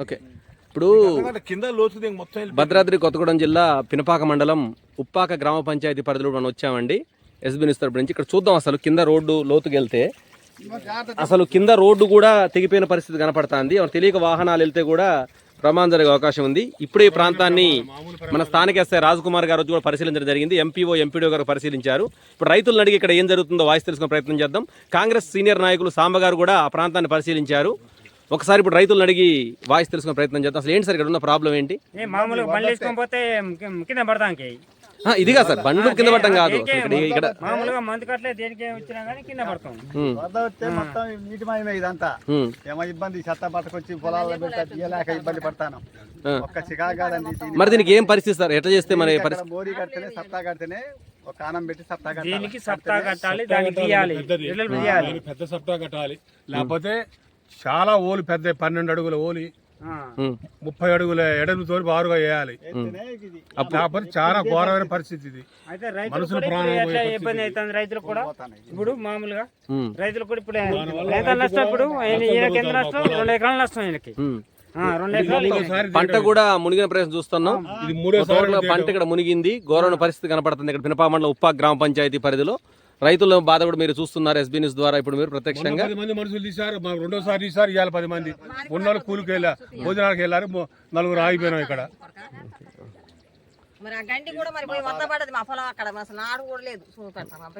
Okay, ఇప్పుడు భద్రాద్రి కొత్తగూడెం జిల్లా పినపాక మండలం ఉప్పాక గ్రామ పంచాయతీ పరిధిలో మనం వచ్చామండి ఎస్బీ న్యూస్ తరపు నుంచి. ఇక్కడ చూద్దాం అసలు కింద రోడ్డు లోతుకి వెళ్తే అసలు కింద రోడ్డు కూడా తెగిపోయిన పరిస్థితి కనపడుతుంది. తెలియక వాహనాలు వెళ్తే కూడా ప్రమాదం జరిగే అవకాశం ఉంది. ఇప్పుడే ఈ ప్రాంతాన్ని మన స్థానిక ఎస్ఐ రాజ్కుమార్ గారు కూడా పరిశీలించడం జరిగింది. ఎంపీఓ ఎంపీడీఓ గారు పరిశీలించారు. ఇప్పుడు రైతులను అడిగి ఇక్కడ ఏం జరుగుతుందో వాయిస్ తెలుసుకునే ప్రయత్నం చేద్దాం. కాంగ్రెస్ సీనియర్ నాయకులు సాంబ గారు కూడా ఆ ప్రాంతాన్ని పరిశీలించారు. ఒకసారి ఇప్పుడు రైతులను అడిగి వాయిస్ తెలుసుకునే ప్రయత్నం చేద్దాం. అసలు ఏంటి సార్ ఇక్కడ ఉన్న ప్రాబ్లం ఏంటి? మామూలుగా బండ్లు వేసుకోకపోతే కింద పడతానికి ఇదిగా సార్ బండ్లు కింద పడటం కాదు, ఇక్కడ మామూలుగా మందు కట్లే దేనికి వచ్చినా కానీ కింద పడతాం. మొత్తం నీటిమయమే ఇదంతా. ఏమో ఇబ్బంది చెత్త పట్టుకొచ్చి పొలాల్లో పెట్టలేక ఇబ్బంది పడతాను. ఒక్క చికాగాడండి. మరి దీనికి ఏం పరిస్థితి సార్? ఎట్లా చేస్తే మరి మోరీ కడితేనే సత్తా కడితేనే ఒక కానం పెట్టి సత్తా కట్టాలి. దీనికి సత్తా కట్టాలి, దానికి పెద్ద సత్తా కట్టాలి. లేకపోతే చాలా ఓలు పెద్ద 12 అడుగుల ఓలి 30 అడుగుల ఎడలుతో బారుగా వేయాలి. లేకపోతే చాలా ఘోరమైన పరిస్థితి ఇది. అయితే రైతులు ఇబ్బంది అవుతుంది. రైతులు కూడా ఇప్పుడు మామూలుగా రైతులు కూడా ఇప్పుడు ఎంత నష్టం, ఇప్పుడు ఈయనకి ఎంత నష్టం? 2 ఎకరాల నష్టం ఈయనకి. 2 ఎకరాలు పంట కూడా మునిగిన ప్రయత్నం చూస్తున్నాం. పంట ఇక్కడ మునిగింది, ఘోరమైన పరిస్థితి కనపడుతుంది. ఇక్కడ పినపాక మండలం ఉప్పాక గ్రామ పంచాయతీ పరిధిలో రైతుల బాధ కూడా మీరు చూస్తున్నారు ఎస్బీ న్యూస్ ద్వారా. ఇప్పుడు మీరు ప్రత్యక్షంగా 10 మంది మనుషులు తీశారు, మాకు రెండోసారి తీశారు. ఇవాళ 10 మంది ఉన్నోళ్ళు కూలికి వెళ్ళారు, భోజనాలకు వెళ్ళారు, 4 ఆగిపోయినాం ఇక్కడ.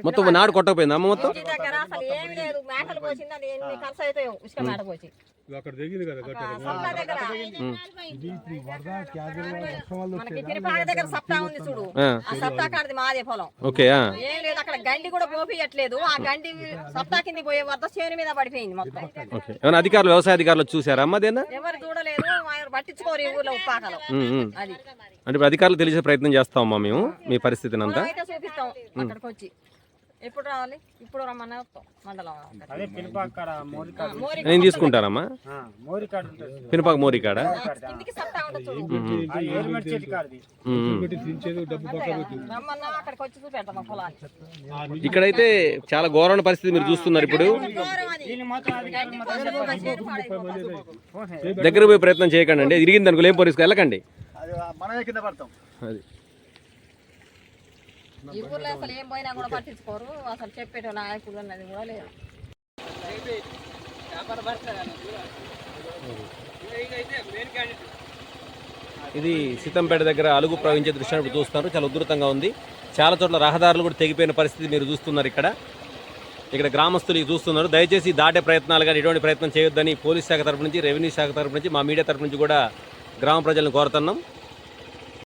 మొత్తం నాడు కొట్టకపోయింది అమ్మ మొత్తం అక్కడ దిగింది కదా ఓకే. అక్కడ గండి కూడా పోపియట్లేదు. ఆ గండి సప్తా కింద పోయే వద్ద చేను మీద పడిపోయింది మొత్తం. ఏమైనా అధికారులు వ్యవసాయ అధికారులు చూసారా అమ్మ? అదేనా ఎవరు చూడలేదు, పట్టించుకోరు ఈ ఊర్లో ఉప్పాకలో. అది అంటే ఇప్పుడు అధికారులు తెలిసే ప్రయత్నం చేస్తామమ్మా మేము మీ పరిస్థితిని అంతా చూపిస్తాం. అక్కడికి వచ్చి ఎప్పుడు రావాలి? ఇప్పుడు రమ్మన్నా మండలం నేను తీసుకుంటానమ్మా. పినపాక మోరీ కాడ ఇక్కడైతే చాలా ఘోరమైన పరిస్థితి మీరు చూస్తున్నారు. ఇప్పుడు దగ్గర పోయే ప్రయత్నం చేయకండి అండి. ఇరిగింది అనుకో ఏం పోలీసుకు వెళ్ళకండి. అది ఈ ఊర్లో అసలు ఏం పోయినా కూడా పట్టించుకోరు. అసలు చెప్పేట నాయకులు అన్నది కూడా లేదు. ఇది సీతంపేట దగ్గర అలుగు ప్రవహించే దృశ్యాన్ని చూస్తున్నారు. చాలా ఉధృతంగా ఉంది. చాలా చోట్ల రహదారులు కూడా తెగిపోయిన పరిస్థితి మీరు చూస్తున్నారు. ఇక్కడ గ్రామస్తులు చూస్తున్నారు. దయచేసి దాటే ప్రయత్నాలు కానీ ఎటువంటి ప్రయత్నం చేయొద్దని పోలీస్ శాఖ తరపు నుంచి, రెవెన్యూ శాఖ తరపు నుంచి, మా మీడియా తరపు నుంచి కూడా గ్రామ ప్రజలను కోరుతున్నాం.